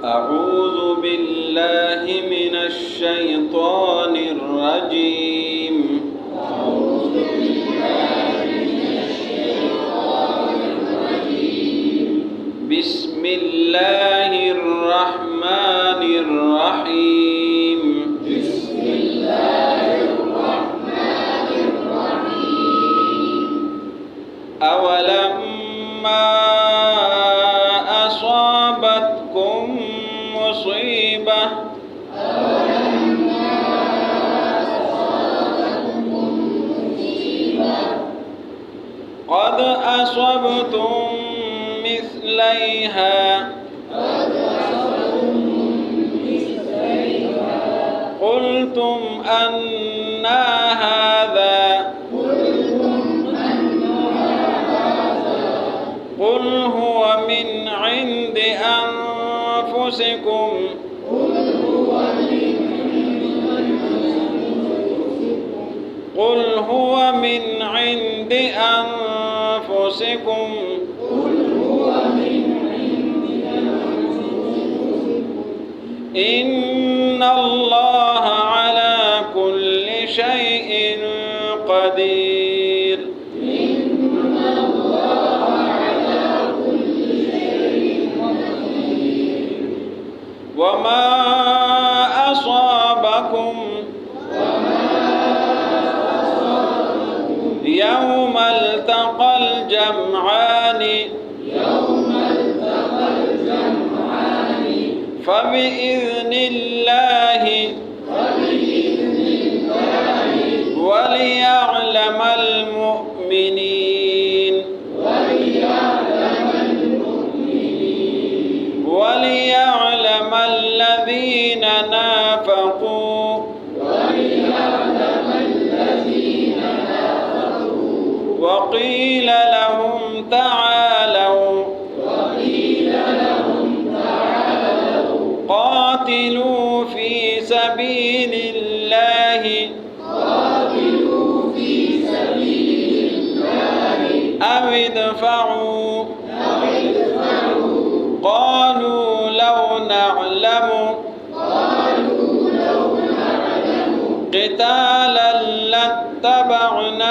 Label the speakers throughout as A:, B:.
A: أعوذ بالله من الشيطان الرجيم.
B: أعوذ بالله من الشيطان الرجيم.
A: بسم الله الرحمن الرحيم.
B: بسم الله الرحمن الرحيم.
A: أولما أصابتكم مصيبة قد أصبتم مثليها قلتم أنى هذا قل هو من عند أنفسكم قل هو من عند أنفسكم إن الله على كل شيء قدير. وما أصابكم يوم التقى الجمعان فبإذن الله وليعلم المؤمنين وليعلم الذين نافقوا وقيل لهم تعالوا قاتلوا في سبيل الله أو ادفعوا قالوا لو نعلم قتالا لاتبعناكم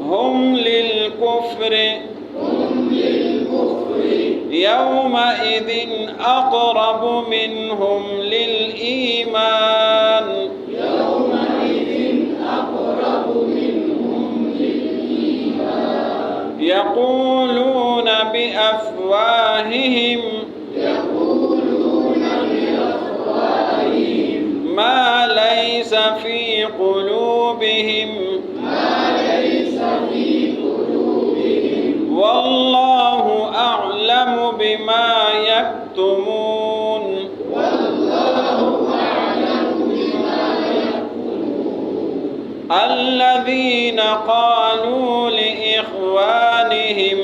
A: هم للكفر يومئذ أقرب منهم للإيمان يقولون بأفواههم ما ليس في قلوبهم والله أعلم بما يكتمون. الذين قالوا لإخوانهم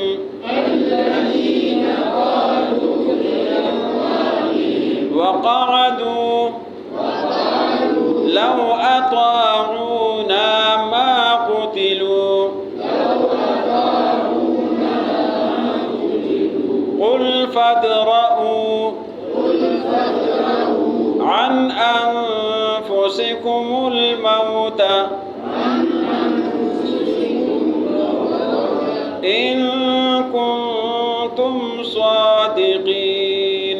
A: وقعدوا لو أطاعونا ما قتلوا قل فادرءوا عن أنفسكم الموت إن كنتم صادقين.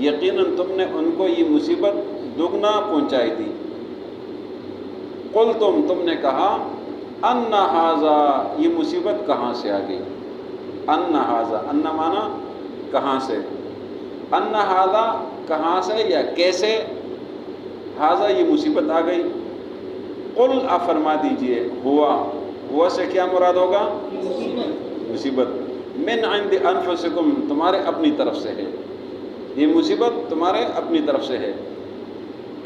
A: یقیناً تم نے ان کو یہ مصیبت دگنا پہنچائی تھی۔ قلتم تم نے کہا ان ھذا یہ مصیبت کہاں سے آ گئی، ان ھذا ان مانا کہاں سے، ان ھذا کہاں سے یا کیسے، ھذا یہ مصیبت آ گئی۔ قل آپ فرما دیجئے ہوا سے کیا مراد ہوگا، مصیبت، من عند انفسکم تمہارے اپنی طرف سے ہے، یہ مصیبت تمہارے اپنی طرف سے ہے۔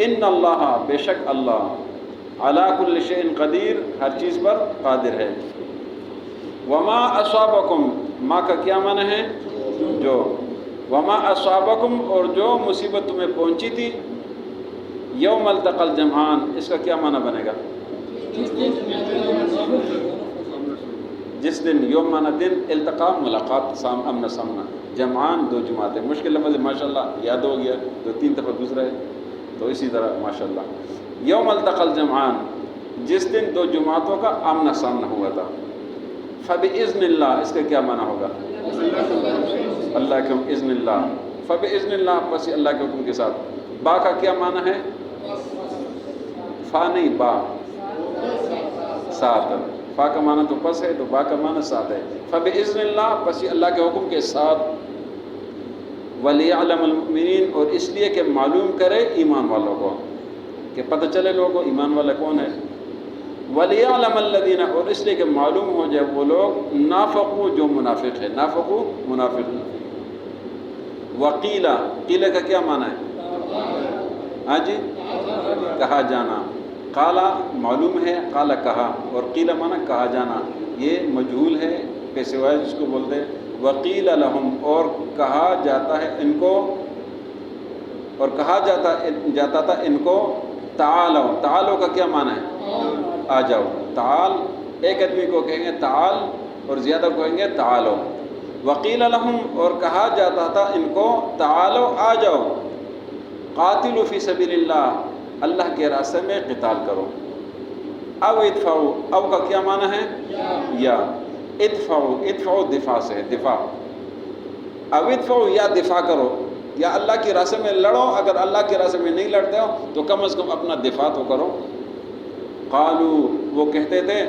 A: ان اللہ بے شک اللہ علی کل شیء قدیر ہر چیز پر قادر ہے۔ وما اصابکم ما کا کیا معنی ہے، جو، وما اصابکم اور جو مصیبت تمہیں پہنچی تھی، یوم التقى الجمعان اس کا کیا معنی بنے گا، جس دن، یوم معنی دن، التقا ملاقات، آمنا سامنا، جمعان دو جماعتیں، مشکل لفظ ماشاءاللہ یاد ہو گیا، 2-3 دفعہ گزرا ہے، تو اسی طرح ماشاءاللہ یوم التقى الجمعان جس دن دو جماعتوں کا آمنا سامنا ہوا تھا۔ فبإذن اللہ اس کا کیا معنی ہوگا، اللہ کے اذن اللہ، فبإذن اللہ پس اللہ کے حکم کے ساتھ۔ با کا کیا معنی ہے، فا نہیں با، ساتھ، فا کا معنی تو پس ہے تو با کا معنی ساتھ ہے۔ فبإذن اللہ پس اللہ کے حکم کے ساتھ، وَلِيَعْلَمَ الْمُؤْمِنِينَ اور اس لیے کہ معلوم کرے ایمان والوں کو، کہ پتہ چلے لوگوں کو ایمان والا کون ہے۔ وَلِيَعْلَمَ الَّذِينَ اور اس لیے کہ معلوم ہو جائے وہ لوگ نافقو جو منافق ہے، نافقو منافق۔ وقیلا قیلہ کا کیا معنی ہے، ہاں جی کہا جانا، قالا معلوم ہے، قالا کہا، اور قیلہ معنی کہا جانا، یہ مجہول ہے پیسے وائز جس کو بولتے ہیں۔ وقیل لہم اور کہا جاتا ہے ان کو، اور کہا جاتا تھا ان کو، تعالو، تعالو کا کیا معنی ہے، آ جاؤ، تعال ایک آدمی کو کہیں گے تعال اور زیادہ کو کہیں گے تعالو۔ وقیل لہم اور کہا جاتا تھا ان کو، تعالو آ جاؤ، قاتلوا فی سبیل اللہ اللہ کے راستے میں قتال کرو، او ادفعوا، او کا کیا معنی ہے، یا، ادفعوا، ادفعوا دفاع سے، دفاع، او ادفعوا یا دفاع کرو، یا اللہ کے راستے میں لڑو، اگر اللہ کے راستے میں نہیں لڑتے ہو تو کم از کم اپنا دفاع تو کرو۔ قالو وہ کہتے تھے،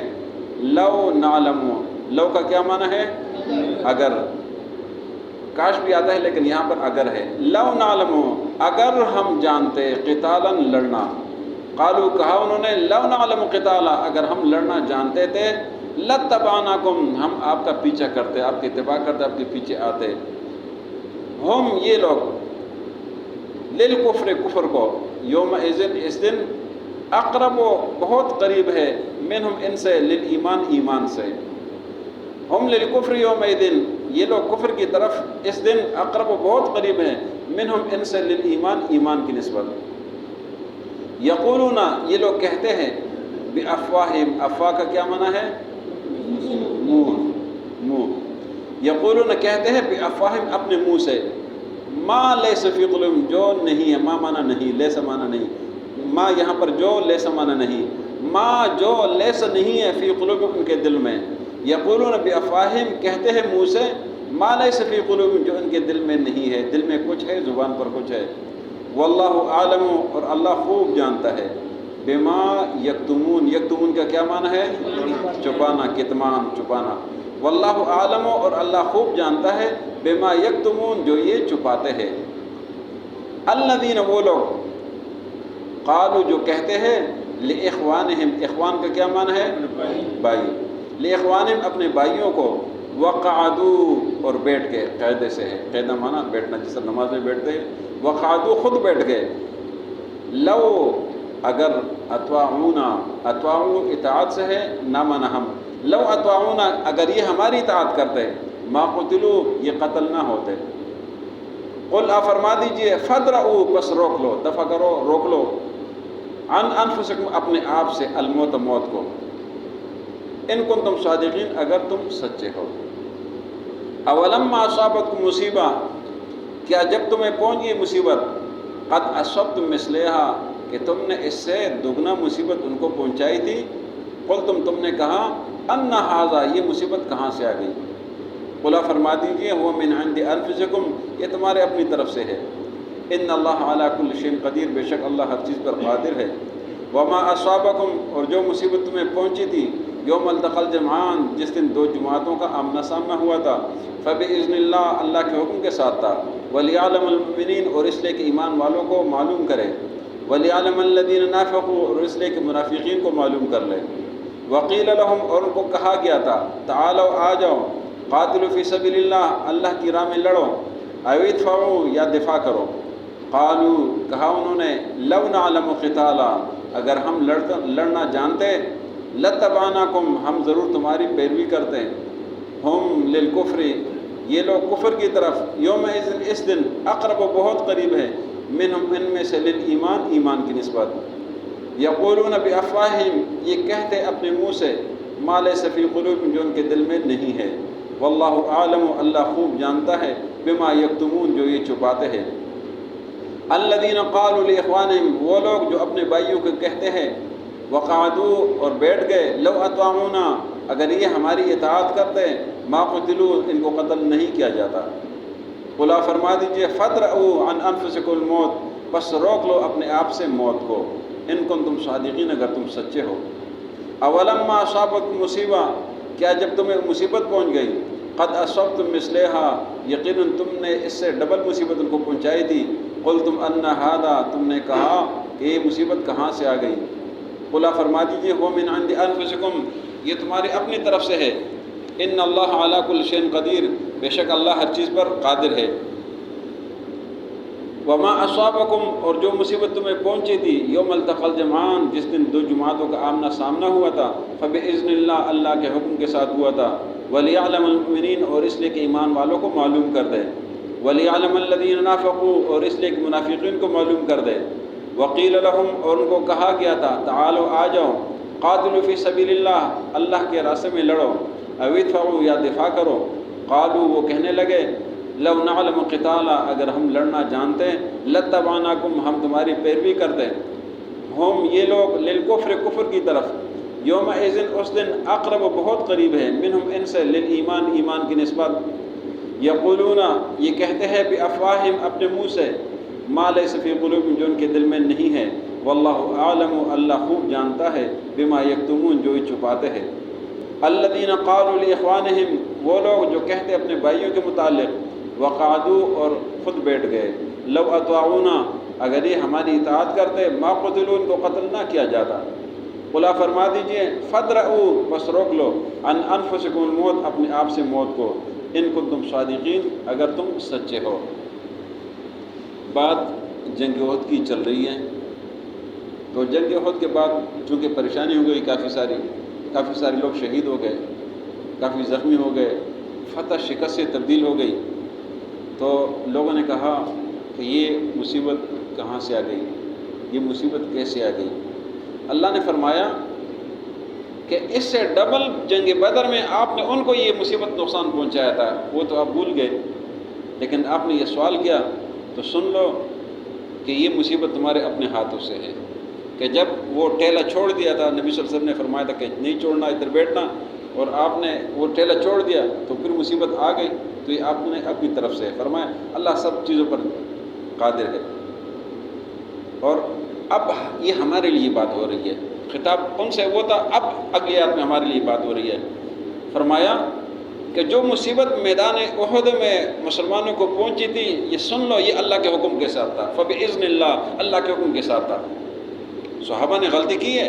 A: لو نعلم، لو کا کیا معنی ہے، اگر، کاش بھی آتا ہے لیکن یہاں پر اگر ہے، لو نعلم اگر ہم جانتے، قتالا لڑنا، قالو کہا انہوں نے، لو نعلم قتالا اگر ہم لڑنا جانتے تھے، لتبعناکم ہم آپ کا پیچھا کرتے، آپ کی اتباع کرتے، آپ کے پیچھے آتے، ہم یہ لوگ، للکفر کفر کو، یوم اذن اس دن، اقرب بہت قریب ہے، منہم ان سے، للایمان ایمان سے، ہم للکفر یوم اذن یہ لوگ کفر کی طرف اس دن اقرب بہت قریب ہیں، منہم ان سے، للایمان ایمان کی نسبت۔ یقولون یہ لوگ کہتے ہیں، بافواہہم، افواہ کا کیا معنی ہے، منہ، یقولون کہتے ہیں، بافواہہم اپنے منہ سے، ما لیس فی قلوبہم جو نہیں ہے، ما معنی نہیں، لیس معنی نہیں، ما یہاں پر جو، لیس معنی نہیں، ما جو لیس نہیں ہے، فی قلوبہم ان کے دل میں، یقولون بافواہہم کہتے ہیں منہ سے، ما لیس فی قلوبہم جو ان کے دل میں نہیں ہے، دل میں کچھ ہے زبان پر کچھ ہے، واللہ اعلم اور اللہ خوب جانتا ہے، بما یکتمون، یکتمون کا کیا معنی ہے، چھپانا، کتمان، چھپانا، واللہ اعلم اور اللہ خوب جانتا ہے، بما یکتمون جو یہ چھپاتے ہیں۔ الذین وہ لوگ، قالوا جو کہتے ہیں، لاخوانہم، اخوان کا کیا معنی ہے، بھائی، لاخوانہم اپنے بھائیوں کو، وقعدوا اور بیٹھ گئے، قاعدے سے ہے، قاعدہ معنی بیٹھنا، جس طرح نماز میں بیٹھتے ہیں، وقعدوا خود بیٹھ گئے، لو اگر، اطاعونا، اطاعو اطاعت سے ہے، نہ معنی ہم، لو اطاعونا اگر یہ ہماری اطاعت کرتے، ما قتلوا یہ قتل نہ ہوتے۔ قل آپ فرما دیجئے، فدرؤوا بس روک لو، دفع کرو، روک لو، عن انفسکم اپنے آپ سے، الموت موت کو، ان کنتم صادقین اگر تم سچے ہو۔ اولما اصابتکم مصیبہ کیا جب تمہیں پہنچی مصیبت، قد اصبتم مثلہا کہ تم نے اس سے دگنا مصیبت ان کو پہنچائی تھی، قلتم تم نے کہا، ان ھذا یہ مصیبت کہاں سے آ گئی، قل فرما دیجئے، وہ من عند انفسکم یہ تمہارے اپنی طرف سے ہے، ان اللہ علی کل شیء قدیر، بے شک اللہ ہر چیز پر قادر ہے۔ وما اصابکم، اور جو مصیبت تمہیں پہنچی تھی، یوم التقى الجمعان، جس دن دو جماعتوں کا آمنا سامنا ہوا تھا، فبإذن اللہ، اللہ کے حکم کے ساتھ تھا، ولیعلم المؤمنین، اور اس لیے کہ ایمان والوں کو معلوم کرے، ولیعلم الذین نافقوا، اور اس لیے کہ منافقین کو معلوم کر لے، وقیل لهم، اور ان کو کہا گیا تھا، تعالوا، آ جاؤ، قاتلوا فی سبیل اللہ، اللہ کی راہ میں لڑو، او ادفعوا، یا دفاع کرو، قالوا، کہا انہوں نے، لو نعلم قتالا، اگر ہم لڑنا جانتے، لتبعناکم، ہم ضرور تمہاری پیروی کرتے، ہم للکفر، یہ لوگ کفر کی طرف، یومئذ، اس دن، اقرب، بہت قریب ہے، منہم، ان میں سے، للایمان، ایمان کی نسبت، یقولون بافواہہم، یہ کہتے اپنے منہ سے، ما لیس فی قلوبہم، جو ان کے دل میں نہیں ہے، واللہ عالم، اللہ خوب جانتا ہے، بما یکتمون، جو یہ چھپاتے ہیں، الذین قالوا لاخوانہم، وہ لوگ جو اپنے بھائیوں کو کہتے ہیں، وقعدوا، اور بیٹھ گئے، لو اطاعونا، اگر یہ ہماری اطاعت کرتے، ما قتلوا، ان کو قتل نہیں کیا جاتا، قلا، فرما دیجئے، فادرؤوا عن انفسکم الموت، بس روک لو اپنے آپ سے موت کو، ان کنتم صادقین، اگر تم سچے ہو، اولما اصابتکم مصیبہ، کیا جب تمہیں مصیبت پہنچ گئی، قد اصبتم مثلہا، یقیناً تم نے اس سے ڈبل مصیبت ان کو پہنچائی تھی، قلتم ان ھذا، تم نے کہا کہ یہ مصیبت کہاں سے آ گئی، قلا، فرما دیجئے، وہ من عند انفسکم، یہ تمہاری اپنی طرف سے ہے، ان اللہ علی کل شیء قدیر، بے شک اللہ ہر چیز پر قادر ہے، وما اصابکم، اور جو مصیبت تمہیں پہنچی تھی، یوم التقى الجمعان، جس دن دو جماعتوں کا آمنا سامنا ہوا تھا، فبإذن اللہ، اللہ کے حکم کے ساتھ ہوا تھا، ولیعلم المؤمنین، اور اس لیے کہ ایمان والوں کو معلوم کر دے، ولیعلم الذین نافقوا، اور اس لیے کہ منافقین کو معلوم کر دے، وقیل لهم، اور ان کو کہا گیا تھا، تعالوا، آ جاؤ، قاتلوا فی سبیل اللہ، اللہ کے راستے میں لڑو، او ادفعوا، یا دفاع کرو، قالوا، وہ کہنے لگے، لو نعلم قتالا، اگر ہم لڑنا جانتے، لتبعناکم، ہم تمہاری پیروی کرتے، ہم، یہ لوگ، للکفر، کفر کی طرف، یومئذ، اس دن، اقرب، بہت قریب ہے، منہم، ان سے، للایمان، ایمان کی نسبت، یقولون، یہ کہتے ہیں، بافواہہم، اپنے منہ سے، ما لیس فی قلوبہم، جو ان کے دل میں نہیں ہے، واللہ عالم، اللہ خوب جانتا ہے، بما یکتمون، جو یہ چھپاتے ہیں، الذین قالوا لاخوانہم، وہ لوگ جو کہتے اپنے بھائیوں کے متعلق، وقعدوا، اور خود بیٹھ گئے، لو اطاعونا، اگر یہ ہماری اطاعت کرتے، ما قتلوا، ان کو قتل نہ کیا جاتا، قلا، فرما دیجئے، فادرؤوا، بس روک لو، عن انفسکم الموت، اپنے آپ سے موت کو، ان کنتم صادقین، اگر تم سچے ہو۔ بات جنگ احد کی چل رہی ہے، تو جنگ احد کے بعد چونکہ پریشانی ہو گئی، کافی سارے لوگ شہید ہو گئے، کافی زخمی ہو گئے، فتح شکست سے تبدیل ہو گئی، تو لوگوں نے کہا کہ یہ مصیبت کہاں سے آ گئی، یہ مصیبت کیسے آ گئی؟ اللہ نے فرمایا کہ اس سے ڈبل جنگ بدر میں آپ نے ان کو یہ مصیبت نقصان پہنچایا تھا، وہ تو آپ بھول گئے، لیکن آپ نے یہ سوال کیا تو سن لو کہ یہ مصیبت تمہارے اپنے ہاتھوں سے ہے، کہ جب وہ ٹھیلا چھوڑ دیا تھا، نبی صلی اللہ علیہ وسلم نے فرمایا تھا کہ نہیں چھوڑنا، ادھر بیٹھنا، اور آپ نے وہ ٹھیلا چھوڑ دیا تو پھر مصیبت آ گئی، تو یہ آپ نے اپنی طرف سے فرمایا، اللہ سب چیزوں پر قادر ہے۔ اور اب یہ ہمارے لیے بات ہو رہی ہے، خطاب ان سے وہ تھا، اب اگلی آیت میں ہمارے لیے بات ہو رہی ہے، فرمایا کہ جو مصیبت میدان احد میں مسلمانوں کو پہنچی تھی، یہ سن لو، یہ اللہ کے حکم کے ساتھ تھا، فبإذن اللہ، اللہ کے حکم کے ساتھ تھا۔ صحابہ نے غلطی کی ہے،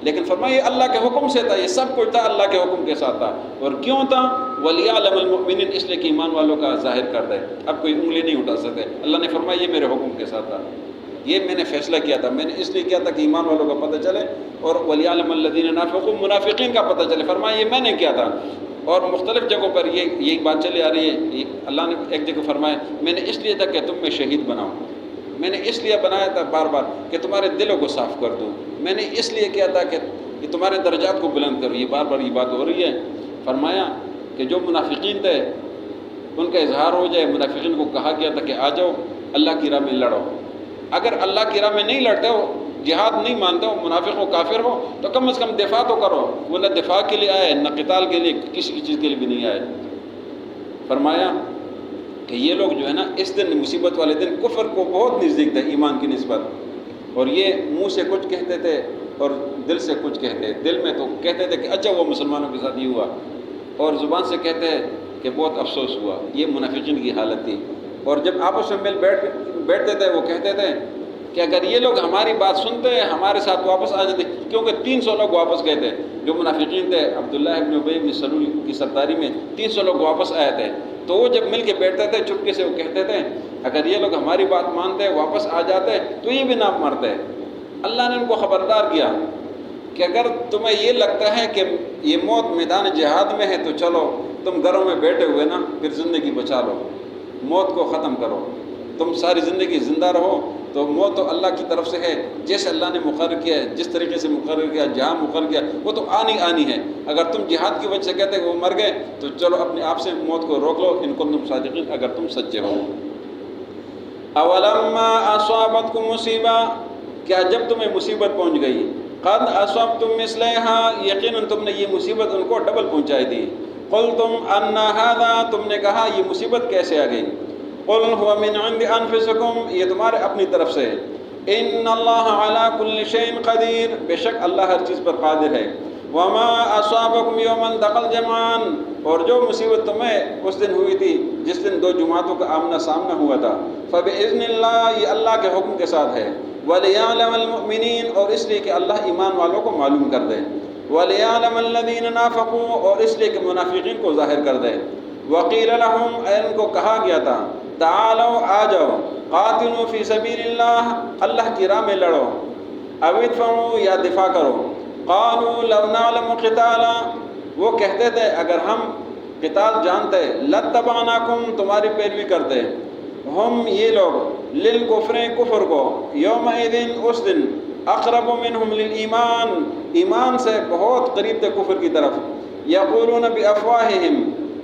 A: لیکن فرمایا یہ اللہ کے حکم سے تھا، یہ سب کچھ تھا اللہ کے حکم کے ساتھ تھا، اور کیوں تھا؟ وَلِيَعْلَمَ الْمُؤْمِنِينَ، اس لیے کہ ایمان والوں کا ظاہر کر دے، اب کوئی انگلی نہیں اٹھا سکتے، اللہ نے فرمایا یہ میرے حکم کے ساتھ تھا، یہ میں نے فیصلہ کیا تھا، میں نے اس لیے کیا تھا کہ ایمان والوں کا پتہ چلے، اور وَلِيَعْلَمَ الَّذِينَ نَافَقُوا، منافقین کا پتہ چلے، فرمایا یہ میں نے کیا تھا، اور مختلف جگہوں پر یہی بات چلی آ رہی ہے، اللہ نے ایک جگہ فرمایا میں نے اس لیے تھا کہ تم میں شہید بناؤں، میں نے اس لیے بنایا تھا بار بار کہ تمہارے دلوں کو صاف کر دوں، میں نے اس لیے کیا تھا کہ یہ تمہارے درجات کو بلند کروں، یہ بار بار یہ بات ہو رہی ہے۔ فرمایا کہ جو منافقین تھے ان کا اظہار ہو جائے، منافقین کو کہا گیا تھا کہ آ جاؤ اللہ کی راہ میں لڑو، اگر اللہ کی راہ میں نہیں لڑتے ہو، جہاد نہیں مانتے ہو، منافق ہو، کافر ہو، تو کم از کم دفاع تو کرو، وہ نہ دفاع کے لیے آئے، نہ قتال کے لیے، کسی چیز کے لیے بھی نہیں آئے۔ فرمایا کہ یہ لوگ جو ہے نا اس دن مصیبت والے دن کفر کو بہت نزدیک تھے ایمان کی نسبت، اور یہ منہ سے کچھ کہتے تھے اور دل سے کچھ کہتے، دل میں تو کہتے تھے کہ اچھا وہ مسلمانوں کے ساتھ یہ ہوا، اور زبان سے کہتے کہ بہت افسوس ہوا۔ یہ منافقین کی حالت تھی۔ اور جب آپس میں بیٹھتے تھے وہ کہتے تھے کہ اگر یہ لوگ ہماری بات سنتے ہمارے ساتھ واپس آ جاتے، کیونکہ 300 لوگ واپس گئے تھے جو منافقین تھے، عبداللہ ابن ابی بن سلول کی سرداری میں 300 لوگ واپس آئے تھے، تو وہ جب مل کے بیٹھتے تھے چپکے سے وہ کہتے تھے اگر یہ لوگ ہماری بات مانتے واپس آ جاتے تو یہ بھی نہ مرتے۔ اللہ نے ان کو خبردار کیا کہ اگر تمہیں یہ لگتا ہے کہ یہ موت میدان جہاد میں ہے تو چلو تم گھروں میں بیٹھے ہوئے نا پھر زندگی بچا لو، موت کو ختم کرو، تم ساری زندگی زندہ رہو، تو موت تو اللہ کی طرف سے ہے، جیسے اللہ نے مقرر کیا ہے، جس طریقے سے مقرر کیا، جہاں مقرر کیا وہ تو آنی ہے۔ اگر تم جہاد کی وجہ سے کہتے کہ وہ مر گئے تو چلو اپنے آپ سے موت کو روک لو، ان کنتم صادقین، اگر تم سچے ہو۔ اولما اصابتکم مصیبہ، کیا جب تمہیں مصیبت پہنچ گئی، قد اصبتم مثلها، یقیناً تم نے یہ مصیبت ان کو ڈبل پہنچائی تھی، قلتم ان هذا، تم نے کہا یہ مصیبت کیسے آ گئی، قل هو من عند انفسکم، یہ تمہارے اپنی طرف سے، ان اللہ علی کل شیء قدیر، بے شک اللہ ہر چیز پر قادر ہے، وما اصابکم یوم التقى الجمعان، اور جو مصیبت تمہیں اس دن ہوئی تھی جس دن دو جماعتوں کا آمنا سامنا ہوا تھا، فباذن اللہ، یہ اللہ کے حکم کے ساتھ ہے، ولیعلم المؤمنین، اور اس لیے کہ اللہ ایمان والوں کو معلوم کر دے، ولیعلم الذین نافقوا، اور اس لیے کہ منافقین کو ظاہر کر دے، وقیل لهم، ان کو کہا گیا تھا تعالوا، آ جاؤ، قاتلوا فی سبیل اللہ، اللہ کی راہ میں لڑو، او ادفعوا، یا دفاع کرو، قالوا لو نعلم قتالا، وہ کہتے تھے اگر ہم قتال جانتے لاتبعناکم، تمہاری پیروی کرتے، ہم یہ لوگ للکفر، کفر کو، یومئذ، اس دن، اقرب منہم للایمان، ایمان سے بہت قریب تھے کفر کی طرف، یقولون بافواہہم،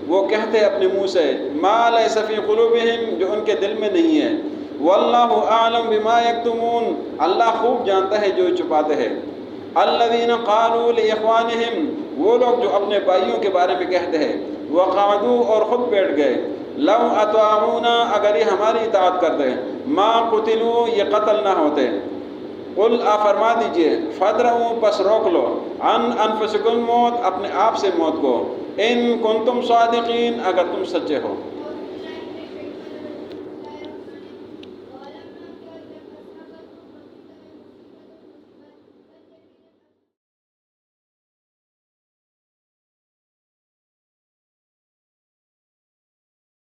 A: وہ کہتے اپنے منہ سے، ما لیس فی قلوبہم، جو ان کے دل میں نہیں ہے، واللہ اعلم بما یکتمون، اللہ خوب جانتا ہے جو چھپاتے ہیں، الذین قالوا لاخوانہم، وہ لوگ جو اپنے بھائیوں کے بارے میں کہتے ہیں، وقعدوا، اور خود بیٹھ گئے، لو اطاعونا، اگر یہ ہماری اطاعت کرتے، ما قتلوا، یہ قتل نہ ہوتے، قل، آپ فرما دیجئے، فادرؤوا، پس روک لو، عن انفسکم الموت، اپنے آپ سے موت کو، ان کنتم صادقین، اگر تم سچے ہو۔